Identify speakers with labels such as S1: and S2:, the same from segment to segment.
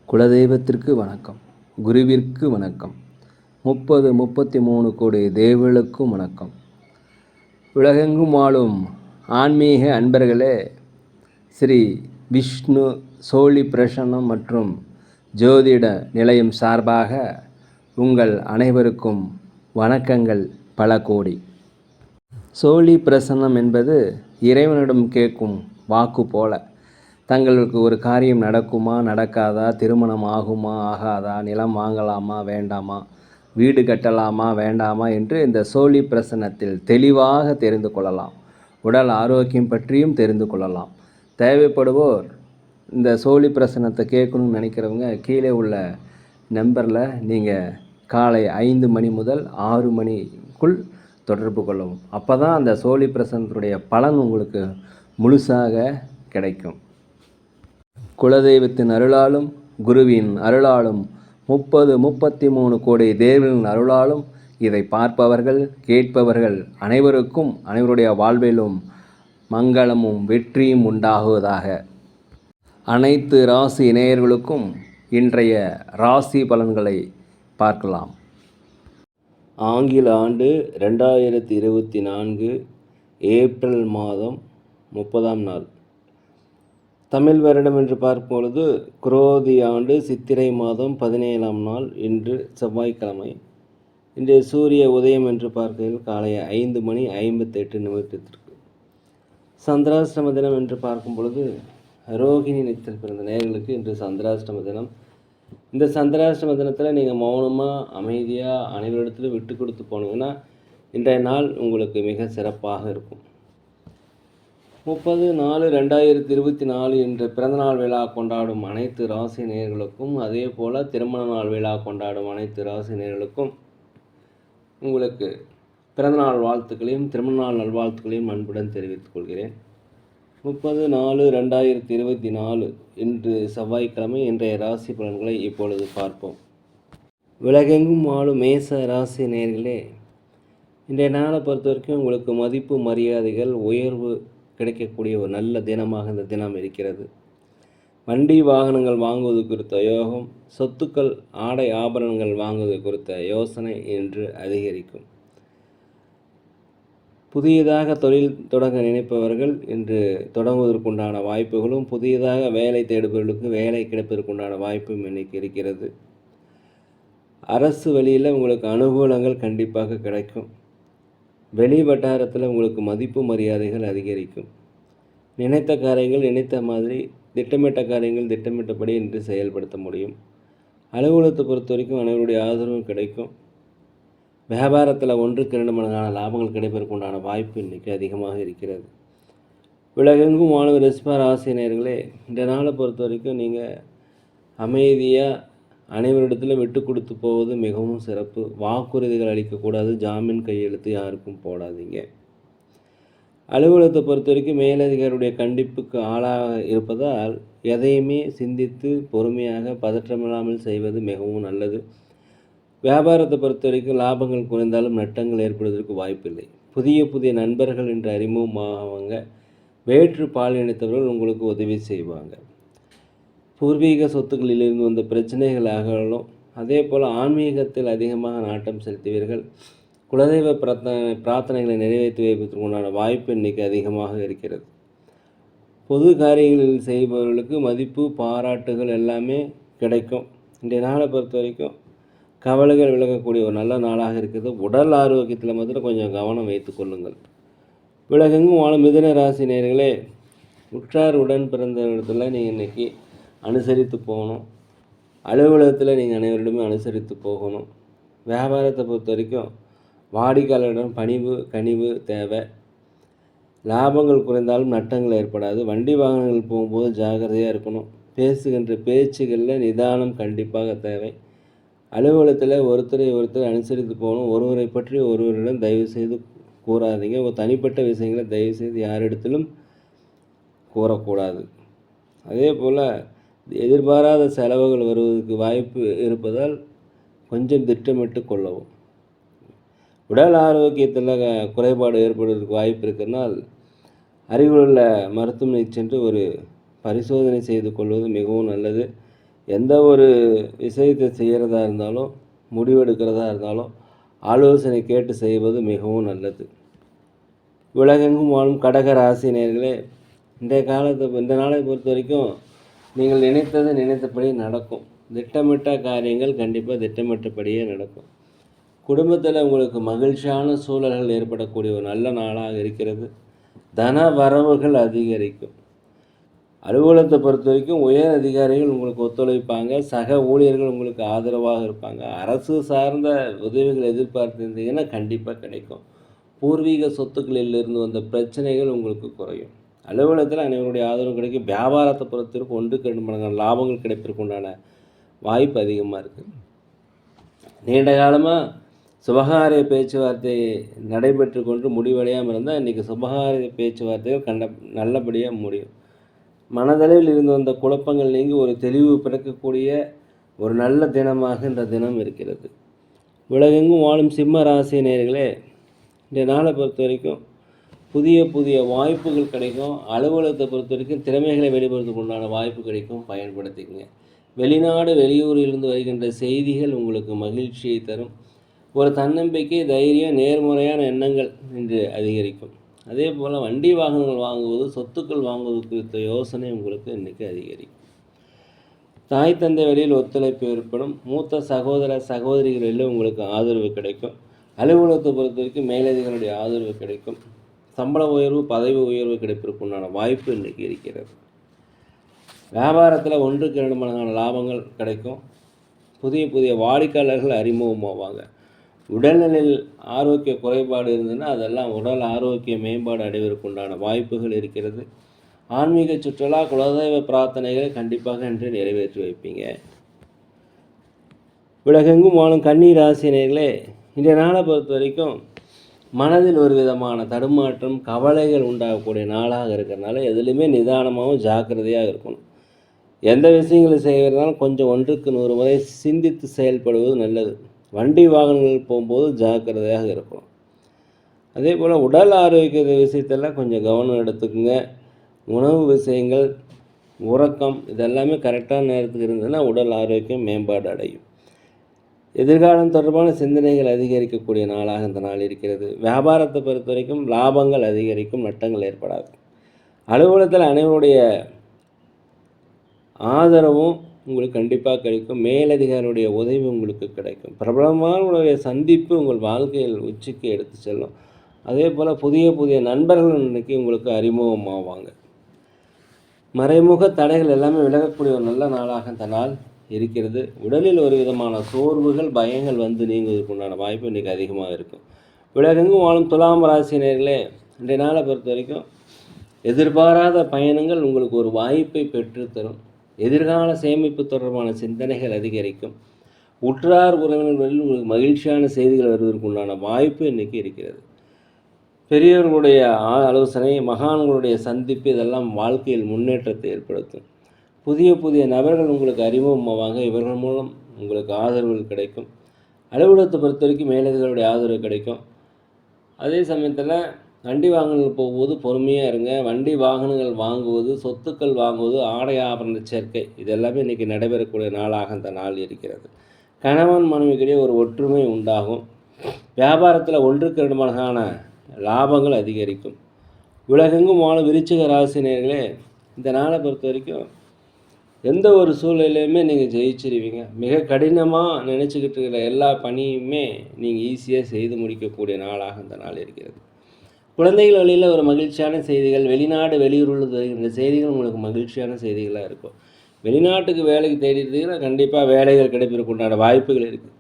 S1: குலதெய்வத்திற்கு வணக்கம், குருவிற்கு வணக்கம், 33 கோடி தேவர்களுக்கும் வணக்கம். உலகெங்கும் வாழும் ஆன்மீக அன்பர்களே, ஸ்ரீ விஷ்ணு சோழி பிரசன்னம் மற்றும் ஜோதிட நிலையம் சார்பாக உங்கள் அனைவருக்கும் வணக்கங்கள் பல கோடி. சோழி பிரசன்னம் என்பது இறைவனிடம் கேட்கும் வாக்கு போல. தங்களுக்கு ஒரு காரியம் நடக்குமா நடக்காதா, திருமணம் ஆகுமா ஆகாதா, நிலம் வாங்கலாமா வேண்டாமா, வீடு கட்டலாமா வேண்டாமா என்று இந்த சோழி பிரசன்னத்தில் தெளிவாக தெரிந்து கொள்ளலாம். உடல் ஆரோக்கியம் பற்றியும் தெரிந்து கொள்ளலாம். தேவைப்படுவோர் இந்த சோழி பிரசன்னத்தை கேட்கணும்னு நினைக்கிறவங்க கீழே உள்ள நம்பரில் நீங்கள் காலை 5 மணி முதல் 6 மணிக்குள் தொடர்பு கொள்ளவும். அப்போ தான் அந்த சோழி பிரசன்னத்துடைய பலன் உங்களுக்கு முழுசாக கிடைக்கும். குலதெய்வத்தின் அருளாலும் குருவின் அருளாலும் 33 கோடி தேவர்களின் அருளாலும் இதை பார்ப்பவர்கள் கேட்பவர்கள் அனைவருக்கும் அனைவருடைய வாழ்விலும் மங்களமும் வெற்றியும் உண்டாகுவதாக. அனைத்து ராசி நேயர்களுக்கும் இன்றைய ராசி பலன்களை பார்க்கலாம். ஆங்கில ஆண்டு 2024 ஏப்ரல் மாதம் 30ஆம் நாள். தமிழ் வருடம் என்று பார்ப்பொழுது குரோதி ஆண்டு சித்திரை மாதம் 17ஆம் நாள். இன்று செவ்வாய்க்கிழமை. இன்றைய சூரிய உதயம் என்று பார்க்கையில் காலை 5 மணி 58 நிமிடத்திற்கு. சந்திராஷ்டம தினம் என்று பார்க்கும் பொழுது ரோகிணி நட்சத்திரம் பிறந்த நேயர்களுக்கு இன்று சந்திராஷ்டம தினம். இந்த சந்திராஷ்டம தினத்தில் நீங்கள் மௌனமாக அமைதியாக அனைவரிடத்திலும் விட்டு கொடுத்து போனீங்கன்னா இன்றைய நாள் உங்களுக்கு மிக சிறப்பாக இருக்கும். 30/4/2024 என்ற பிறந்தநாள் விழா கொண்டாடும் அனைத்து ராசி நேயர்களுக்கும், அதே போல் திருமண நாள் விழா கொண்டாடும் அனைத்து ராசி நேயர்களுக்கும் உங்களுக்கு பிறந்தநாள் வாழ்த்துக்களையும் திருமண நாள் நல்வாழ்த்துக்களையும் அன்புடன் தெரிவித்துக் கொள்கிறேன். 30/4/2024 இன்று செவ்வாய்க்கிழமை. இன்றைய ராசி பலன்களை இப்பொழுது பார்ப்போம். உலகெங்கும் வாழும் மேச ராசி நேயர்களே, இன்றைய நாளை பொறுத்த வரைக்கும் உங்களுக்கு மதிப்பு மரியாதைகள் உயர்வு கிடைக்கக்கூடிய ஒரு நல்ல தினமாக இந்த தினம் இருக்கிறது. வண்டி வாகனங்கள் வாங்குவது குறித்த யோகம், சொத்துக்கள் ஆடை ஆபரணங்கள் வாங்குவது குறித்த யோசனை இன்று அதிகரிக்கும். புதியதாக தொழில் தொடங்க நினைப்பவர்கள் இன்று தொடங்குவதற்குண்டான வாய்ப்புகளும், புதியதாக வேலை தேடுபவர்களுக்கு வேலை கிடைப்பதற்குண்டான வாய்ப்பும் இன்னைக்கு இருக்கிறது. அரசு வழியில் உங்களுக்கு அனுகூலங்கள் கண்டிப்பாக கிடைக்கும். வெளி வட்டாரத்தில் உங்களுக்கு மதிப்பு மரியாதைகள் அதிகரிக்கும். நினைத்த காரியங்கள் நினைத்த மாதிரி, திட்டமிட்ட காரியங்கள் திட்டமிட்டபடி இன்று செயல்படுத்த முடியும். அலுவலகத்தை பொறுத்த வரைக்கும் அனைவருடைய ஆதரவும் கிடைக்கும். வியாபாரத்தில் 1க்கு 2 மடங்கான லாபங்கள் கிடைப்பதற்குண்டான வாய்ப்பு இன்றைக்கி அதிகமாக இருக்கிறது. உலகெங்கும் வாழும் ரிஷப ராசி நேயர்களே, இந்த நாளை பொறுத்த வரைக்கும் நீங்கள் அமைதியாக அனைவரிடத்திலும் விட்டு கொடுத்து போவது மிகவும் சிறப்பு. வாக்குறுதிகள் அளிக்கக்கூடாது. ஜாமீன் கையெழுத்து யாருக்கும் போடாதீங்க. அலுவலகத்தை பொறுத்த வரைக்கும் மேலதிகாரியுடைய கண்டிப்புக்கு ஆளாக இருப்பதால் எதையுமே சிந்தித்து பொறுமையாக பதற்றமில்லாமல் செய்வது மிகவும் நல்லது. வியாபாரத்தை பொறுத்த வரைக்கும் லாபங்கள் குறைந்தாலும் நட்டங்கள் ஏற்படுவதற்கு வாய்ப்பில்லை. புதிய நண்பர்கள் என்று அறிமுகமாகவங்க. வேற்று பாலினத்தவர்கள் உங்களுக்கு உதவி செய்வாங்க. பூர்வீக சொத்துக்களிலிருந்து வந்த பிரச்சனைகள் அகலும். அதே போல் ஆன்மீகத்தில் அதிகமாக நாட்டம் செலுத்துவீர்கள். குலதெய்வ பிரார்த்தனைகளை நிறைவேற்றி வைப்பதற்கு உண்டான வாய்ப்பு இன்றைக்கி அதிகமாக இருக்கிறது. பொது காரியங்களில் செய்பவர்களுக்கு மதிப்பு பாராட்டுகள் எல்லாமே கிடைக்கும். இன்றைய நாளை பொறுத்த வரைக்கும் கவலைகள் விலகக்கூடிய ஒரு நல்ல நாளாக இருக்கிறது. உடல் ஆரோக்கியத்தில் மாத்திரம் கொஞ்சம் கவனம் வைத்து கொள்ளுங்கள். உலகெங்கும் வாழும் மிதுன ராசி நேயர்களே, உற்றார் உடன் பிறந்த இடத்துல நீங்கள் இன்றைக்கி அனுசரித்து போகணும். அலுவலகத்தில் நீங்கள் அனைவரிடமே அனுசரித்து போகணும். வியாபாரத்தை பொறுத்த வரைக்கும் வாடிக்கையாளரிடம் பணிவு கனிவு தேவை. லாபங்கள் குறைந்தாலும் நட்டங்கள் ஏற்படாது. வண்டி வாகனங்கள் போகும்போது ஜாகிரதையாக இருக்கணும். பேசுகின்ற பேச்சுகளில் நிதானம் கண்டிப்பாக தேவை. அலுவலகத்தில் ஒருத்தரை அனுசரித்து போகணும். ஒருவரை பற்றி ஒருவரிடம் தயவு செய்து கூறாதீங்க. ஒரு தனிப்பட்ட விஷயங்களை தயவு செய்து யாரிடத்திலும் கூறக்கூடாது. அதே போல் எதிர்பாராத செலவுகள் வருவதற்கு வாய்ப்பு இருப்பதால் கொஞ்சம் திட்டமிட்டு கொள்ளவும். உடல் ஆரோக்கியத்தில் குறைபாடு ஏற்படுவதற்கு வாய்ப்பு இருக்கிறனால் அருகிலுள்ள மருத்துவமனை சென்று ஒரு பரிசோதனை செய்து கொள்வது மிகவும் நல்லது. எந்த ஒரு விஷயத்தை செய்கிறதா இருந்தாலும், முடிவெடுக்கிறதா இருந்தாலும் ஆலோசனை கேட்டு செய்வது மிகவும் நல்லது. உலகெங்கும் வாழும் கடக ராசி நேயர்களே, இந்த நாளை பொறுத்த வரைக்கும் நீங்கள் நினைத்தது நினைத்தபடி நடக்கும். திட்டமிட்ட காரியங்கள் கண்டிப்பாக திட்டமிட்டபடியே நடக்கும். குடும்பத்தில் உங்களுக்கு மகிழ்ச்சியான சூழல்கள் ஏற்படக்கூடிய ஒரு நல்ல நாளாக இருக்கிறது. தன வரவுகள் அதிகரிக்கும். அலுவலகத்தை பொறுத்த வரைக்கும் உயர் அதிகாரிகள் உங்களுக்கு ஒத்துழைப்பாங்க. சக ஊழியர்கள் உங்களுக்கு ஆதரவாக இருப்பாங்க. அரசு சார்ந்த உதவிகள் எதிர்பார்த்திருந்தீங்கன்னா கண்டிப்பாக கிடைக்கும். பூர்வீக சொத்துக்களிலிருந்து வந்த பிரச்சனைகள் உங்களுக்கு குறையும். அலுவலகத்தில் அனைவருடைய ஆதரவு கிடைக்கும். வியாபாரத்தை பொறுத்தவரைக்கும் 1க்கு 2 மடங்கான லாபங்கள் கிடைப்பதற்கு உண்டான வாய்ப்பு அதிகமாக இருக்குது. நீண்ட காலமாக சுபகாரிய பேச்சுவார்த்தை நடைபெற்று கொண்டு முடிவடையாமல் இருந்தால் இன்றைக்கி சுபகாரிய பேச்சுவார்த்தைகள் நல்லபடியாக முடியும். மனதளவில் இருந்து வந்த குழப்பங்கள் நீங்கி ஒரு தெளிவு பிறக்கக்கூடிய ஒரு நல்ல தினமாக இந்த தினம் இருக்கிறது. உலகெங்கும் வாழும் சிம்ம ராசி நேயர்களே, இந்த நாளை பொறுத்த வரைக்கும் புதிய புதிய வாய்ப்புகள் கிடைக்கும். அலுவலகத்தை பொறுத்த வரைக்கும் திறமைகளை வெளிப்படுத்துக்கு உண்டான வாய்ப்பு கிடைக்கும், பயன்படுத்திக்கங்க. வெளிநாடு வெளியூரிலிருந்து வருகின்ற செய்திகள் உங்களுக்கு மகிழ்ச்சியை தரும். ஒரு தன்னம்பிக்கை, தைரியம், நேர்முறையான எண்ணங்கள் இன்று அதிகரிக்கும். அதே போல் வண்டி வாகனங்கள் வாங்குவது, சொத்துக்கள் வாங்குவது குறித்த யோசனை உங்களுக்கு இன்றைக்கி அதிகரிக்கும். தாய் தந்தை வழியில் ஒத்துழைப்பு ஏற்படும். மூத்த சகோதர சகோதரிகளில் உங்களுக்கு ஆதரவு கிடைக்கும். அலுவலகத்தை பொறுத்த வரைக்கும் மேலதிகாரிகளுடைய ஆதரவு கிடைக்கும். சம்பள உயர்வு, பதவி உயர்வு கிடைப்பதற்கு உண்டான வாய்ப்பு இன்றைக்கி இருக்கிறது. வியாபாரத்தில் 1க்கு 2 மடங்கான லாபங்கள் கிடைக்கும். புதிய புதிய வாடிக்கையாளர்கள் அறிமுகமாவாங்க. உடல்நிலையில் ஆரோக்கிய குறைபாடு இருந்ததுன்னா அதெல்லாம் உடல் ஆரோக்கிய மேம்பாடு அடைவதற்கு உண்டான வாய்ப்புகள் இருக்கிறது. ஆன்மீக சுற்றுலா, குலதெய்வ பிரார்த்தனைகளை கண்டிப்பாக இன்று நிறைவேற்றி வைப்பீங்க. உலகெங்கும் வாழும் கன்னி ராசி நேயர்களே, இன்றைய நாளை பொறுத்த வரைக்கும் மனதில் ஒரு விதமான தடுமாற்றம், கவலைகள் உண்டாகக்கூடிய நாளாக இருக்கிறதுனால எதுலையுமே நிதானமாகவும் ஜாக்கிரதையாக இருக்கணும். எந்த விஷயங்களை செய்கிறதாலும் கொஞ்சம் 1க்கு 100 முறை சிந்தித்து செயல்படுவது நல்லது. வண்டி வாகனங்கள் போகும்போது ஜாக்கிரதையாக இருக்கணும். அதே போல் உடல் ஆரோக்கிய விஷயத்தெல்லாம் கொஞ்சம் கவனம் எடுத்துக்குங்க. உணவு விஷயங்கள், உறக்கம் இதெல்லாமே கரெக்டான நேரத்துக்கு இருந்ததுன்னா உடல் ஆரோக்கியம் மேம்பாடு அடையும். எதிர்காலம் தொடர்பான சிந்தனைகள் அதிகரிக்கக்கூடிய நாளாக இந்த நாள் இருக்கிறது. வியாபாரத்தை பொறுத்த வரைக்கும் லாபங்கள் அதிகரிக்கும், நட்டங்கள் ஏற்படாது. அலுவலகத்தில் அனைவருடைய ஆதரவும் உங்களுக்கு கண்டிப்பாக கிடைக்கும். மேலதிகாரியுடைய உதவி உங்களுக்கு கிடைக்கும். பிரபலமானவருடைய சந்திப்பு உங்கள் வாழ்க்கையில் உச்சிக்கு எடுத்து செல்லும். அதே போல் புதிய புதிய நண்பர்கள் இன்றைக்கி உங்களுக்கு அறிமுகமாவாங்க. மறைமுக தடைகள் எல்லாமே விலகக்கூடிய ஒரு நல்ல நாளாக இந்த நாள் இருக்கிறது. உடலில் ஒரு விதமான சோர்வுகள், பயங்கள் வந்து நீங்குவதற்கு உண்டான வாய்ப்பு இன்றைக்கி அதிகமாக இருக்கும். உலகெங்கும் வாழும் துலாம் ராசினியர்களே, இன்றைய நாளை பொறுத்த வரைக்கும் எதிர்பாராத பயணங்கள் உங்களுக்கு ஒரு வாய்ப்பை பெற்றுத்தரும். எதிர்கால சேமிப்பு தொடர்பான சிந்தனைகள் அதிகரிக்கும். உற்றார் உறவினர்களில் உங்களுக்கு மகிழ்ச்சியான செய்திகள் வருவதற்கு உண்டான வாய்ப்பு இன்றைக்கி இருக்கிறது. பெரியவர்களுடைய ஆலோசனை, மகான்களுடைய சந்திப்பு இதெல்லாம் வாழ்க்கையில் முன்னேற்றத்தை ஏற்படுத்தும். புதிய புதிய நபர்கள் உங்களுக்கு அறிமுகமாவாங்க. இவர்கள் மூலம் உங்களுக்கு ஆதரவுகள் கிடைக்கும். அலுவலகத்தை பொறுத்த வரைக்கும் மேலதிகாரிகளுடைய ஆதரவு கிடைக்கும். அதே சமயத்தில் வண்டி வாகனங்கள் போகும்போது பொறுமையாக இருங்க. வண்டி வாகனங்கள் வாங்குவது, சொத்துக்கள் வாங்குவது, ஆடை ஆபரண சேர்க்கை இது எல்லாமே இன்றைக்கி நடைபெறக்கூடிய நாளாக அந்த நாள் இருக்கிறது. கணவன் மனைவிக்கிடையே ஒரு ஒற்றுமை உண்டாகும். வியாபாரத்தில் 1க்கு 2 மடங்கான லாபங்கள் அதிகரிக்கும். உலகெங்கும் வாழும் விருச்சிக ராசினியர்களே, இந்த நாளை பொறுத்த வரைக்கும் எந்த ஒரு சூழ்நிலையுமே நீங்கள் ஜெயிச்சிருவீங்க. மிக கடினமாக நினச்சிக்கிட்டு இருக்கிற எல்லா பணியுமே நீங்கள் ஈஸியாக செய்து முடிக்கக்கூடிய நாளாக இந்த நாள் இருக்கிறது. குழந்தைகள் வழியில் ஒரு மகிழ்ச்சியான செய்திகள், வெளிநாடு வெளியூரில் வருகின்ற செய்திகள் உங்களுக்கு மகிழ்ச்சியான செய்திகளாக இருக்கும். வெளிநாட்டுக்கு வேலைக்கு தேடிட்டீங்கன்னா கண்டிப்பாக வேலைகள் கிடைப்பதற்கு உண்டான வாய்ப்புகள் இருக்குது.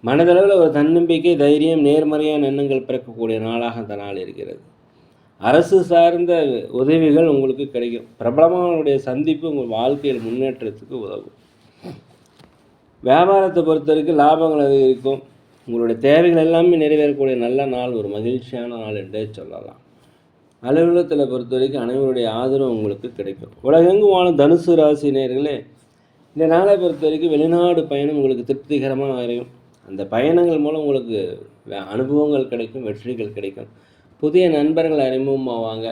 S1: மனதளவில் ஒரு தன்னம்பிக்கை, தைரியம், நேர்மறையான எண்ணங்கள் பிறக்கக்கூடிய நாளாக அந்த நாள் இருக்கிறது. அரசு சார்ந்த உதவிகள் உங்களுக்கு கிடைக்கும். பிரபலமானவருடைய சந்திப்பு உங்கள் வாழ்க்கையில் முன்னேற்றத்துக்கு உதவும். வியாபாரத்தை பொறுத்த வரைக்கும் லாபங்கள் அதிகரிக்கும். உங்களுடைய தேவைகள் எல்லாமே நிறைவேறக்கூடிய நல்ல நாள், ஒரு மகிழ்ச்சியான நாள் என்றே சொல்லலாம். அலுவலகத்தில் பொறுத்த வரைக்கும் அனைவருடைய ஆதரவு உங்களுக்கு கிடைக்கும். உலகெங்கும் வாழும் தனுசு ராசி நேயர்களே, இந்த நாளை பொறுத்த வரைக்கும் வெளிநாடு பயணம் உங்களுக்கு திருப்திகரமாக இருக்கும். அந்த பயணங்கள் மூலம் உங்களுக்கு அனுபவங்கள் கிடைக்கும், வெற்றிகள் கிடைக்கும். புதிய நண்பர்கள் அறிமுகமாவாங்க.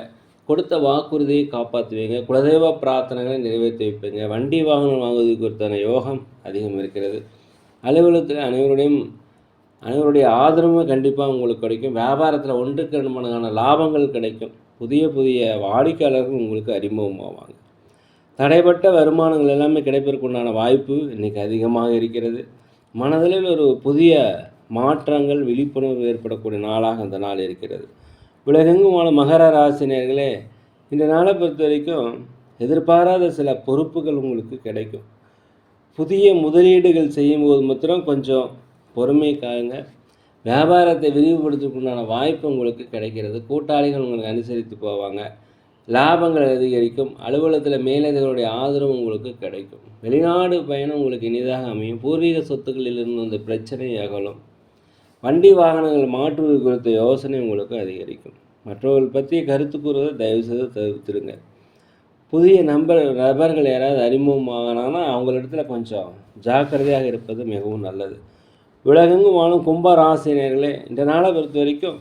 S1: கொடுத்த வாக்குறுதியை காப்பாற்றுவீங்க. குலதெய்வ பிரார்த்தனைகளை நிறைவேற்றி வைப்பீங்க. வண்டி வாகனம் வாங்குவது குறித்தான யோகம் அதிகம் இருக்கிறது. அலுவலகத்தில் அனைவருடைய ஆதரவும் கண்டிப்பாக உங்களுக்கு கிடைக்கும். வியாபாரத்தில் 1க்கு 2 மடங்கான லாபங்கள் கிடைக்கும். புதிய வாடிக்கையாளர்கள் உங்களுக்கு அறிமுகமாவாங்க. தடைப்பட்ட வருமானங்கள் எல்லாமே கிடைப்பதற்குண்டான வாய்ப்பு இன்றைக்கி அதிகமாக இருக்கிறது. மனதில் ஒரு புதிய மாற்றங்கள், விழிப்புணர்வு ஏற்படக்கூடிய நாளாக அந்த நாள் இருக்கிறது. உலகெங்குமான மகர ராசினியர்களே, இந்த நாளை பொறுத்த வரைக்கும் எதிர்பாராத சில பொறுப்புகள் உங்களுக்கு கிடைக்கும். புதிய முதலீடுகள் செய்யும்போது மாத்திரம் கொஞ்சம் பொறுமை காயுங்க. வியாபாரத்தை விரிவுபடுத்துவதற்குண்டான வாய்ப்பு உங்களுக்கு கிடைக்கிறது. கூட்டாளிகள் உங்களுக்கு அனுசரித்து போவாங்க. லாபங்கள் அதிகரிக்கும். அலுவலகத்தில் மேலதிகளுடைய ஆதரவு உங்களுக்கு கிடைக்கும். வெளிநாடு பயணம் உங்களுக்கு இனிதாக அமையும். பூர்வீக சொத்துக்களிலிருந்து அந்த பிரச்சனை அகலும். வண்டி வாகனங்கள் மாற்றுவது குறித்த யோசனை உங்களுக்கு அதிகரிக்கும். மற்றவர்கள் பற்றி கருத்து கூறுவதை தயவுசெய்து தவிர்த்துடுங்க. புதிய நபர்கள் யாராவது அறிமுகமாகனா அவங்களிடத்துல கொஞ்சம் ஜாக்கிரதையாக இருப்பது மிகவும் நல்லது. உலகெங்கும் வாழும் கும்ப ராசினியர்களே, இந்த நாளை பொறுத்த வரைக்கும்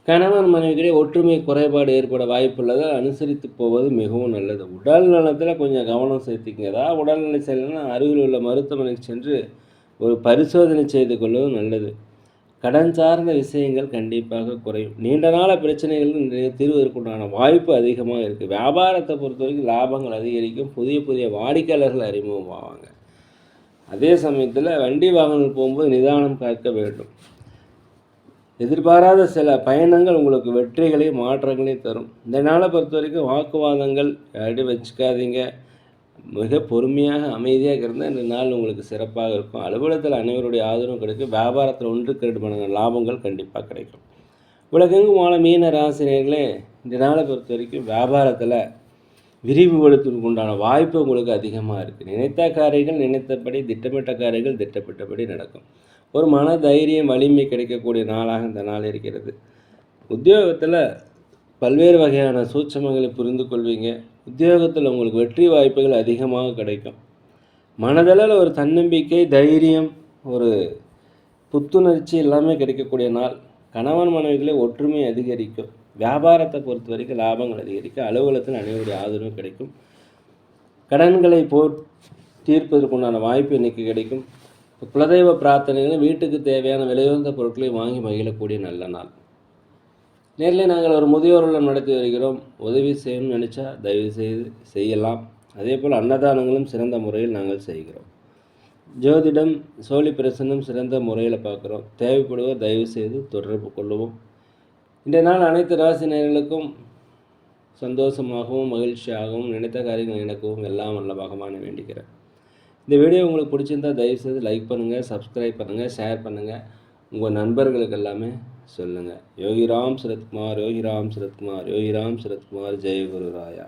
S1: கணவன் மனைவிக்கிடையே ஒற்றுமை குறைபாடு ஏற்பட வாய்ப்புள்ளதை அனுசரித்து போவது மிகவும் நல்லது. உடல் நலத்தில் கொஞ்சம் கவனம் செலுத்திக்கங்க. ஏதாவது உடல்நிலை சரியில்லைன்னா அருகில் உள்ள மருத்துவமனைக்கு சென்று ஒரு பரிசோதனை செய்து கொள்வது நல்லது. கடன் சார்ந்த விஷயங்கள் கண்டிப்பாக குறையும். நீண்ட நாள பிரச்சனைகள் தீர்வதற்குண்டான வாய்ப்பு அதிகமாக இருக்குது. வியாபாரத்தை பொறுத்த வரைக்கும் லாபங்கள் அதிகரிக்கும். புதிய வாடிக்கையாளர்கள் அறிமுகமாவாங்க. அதே சமயத்தில் வண்டி வாகனங்கள் போகும்போது நிதானம் காக்க வேண்டும். எதிர்பாராத சில பயணங்கள் உங்களுக்கு வெற்றிகளையும் மாற்றங்களையும் தரும். இந்த நாளை பொறுத்த வரைக்கும் வாக்குவாதங்கள் யார்கிட்டையும் வச்சுக்காதீங்க. மிக பொறுமையாக அமைதியாக இருந்தால் இந்த நாள் உங்களுக்கு சிறப்பாக இருக்கும். அலுவலகத்தில் அனைவருடைய ஆதரவும் கிடைக்கும். வியாபாரத்தில் 1க்கு 2 மடங்கு லாபங்கள் கண்டிப்பாக கிடைக்கும். உலகெங்கும் வாழ மீன ராசினியர்களே, இந்த நாளை பொறுத்த வரைக்கும் வியாபாரத்தில் விரிவுபடுத்துவதற்கு உண்டான வாய்ப்பு உங்களுக்கு அதிகமாக இருக்குது. நினைத்த காரியங்கள் நினைத்தபடி, திட்டமிட்ட காரியங்கள் திட்டமிட்டபடி நடக்கும். ஒரு மன தைரியம், வலிமை கிடைக்கக்கூடிய நாளாக இந்த நாள் இருக்கிறது. உத்தியோகத்தில் பல்வேறு வகையான சூட்சமங்களை புரிந்து கொள்வீங்க. உத்தியோகத்தில் உங்களுக்கு வெற்றி வாய்ப்புகள் அதிகமாக கிடைக்கும். மனதளவில் ஒரு தன்னம்பிக்கை, தைரியம், ஒரு புத்துணர்ச்சி எல்லாமே கிடைக்கக்கூடிய நாள். கணவன் மனைவிகளே ஒற்றுமை அதிகரிக்கும். வியாபாரத்தை பொறுத்த வரைக்கும் லாபங்கள் அதிகரிக்கும். அலுவலகத்தில் அனைவருடைய ஆதரவு கிடைக்கும். கடன்களை தீர்ப்பதற்குண்டான வாய்ப்பு இன்றைக்கி கிடைக்கும். குலதெய்வ பிரார்த்தனைகளும் வீட்டுக்கு தேவையான விலையுயர்ந்த பொருட்களை வாங்கி மகிழக்கூடிய நல்ல நாள். நேரில் நாங்கள் ஒரு முதியோர் இல்லம் நடத்தி வருகிறோம். உதவி செய்யணும்னு நினச்சா தயவு செய்து செய்யலாம். அதே போல் அன்னதானங்களும் சிறந்த முறையில் நாங்கள் செய்கிறோம். ஜோதிடம், சோழி பிரசன்னம் சிறந்த முறையில் பார்க்குறோம். தேவைப்படுவோர் தயவு செய்து தொடர்பு கொள்ளுவோம். இன்றைய நாள் அனைத்து ராசினியர்களுக்கும் சந்தோஷமாகவும் மகிழ்ச்சியாகவும் நினைத்த காரியங்கள் நடக்கவும் எல்லாம் நல்ல பகவானை வேண்டிக்கிறேன். இந்த வீடியோ உங்களுக்கு பிடிச்சிருந்தால் தயவுசெய்து லைக் பண்ணுங்கள், சப்ஸ்கிரைப் பண்ணுங்கள், ஷேர் பண்ணுங்கள். உங்கள் நண்பர்களுக்கு எல்லாமே சொல்லுங்கள். யோகிராம் சரத்குமார், யோகிராம் சரத்குமார், யோகிராம் சரத்குமார். ஜெய குரு ராயா.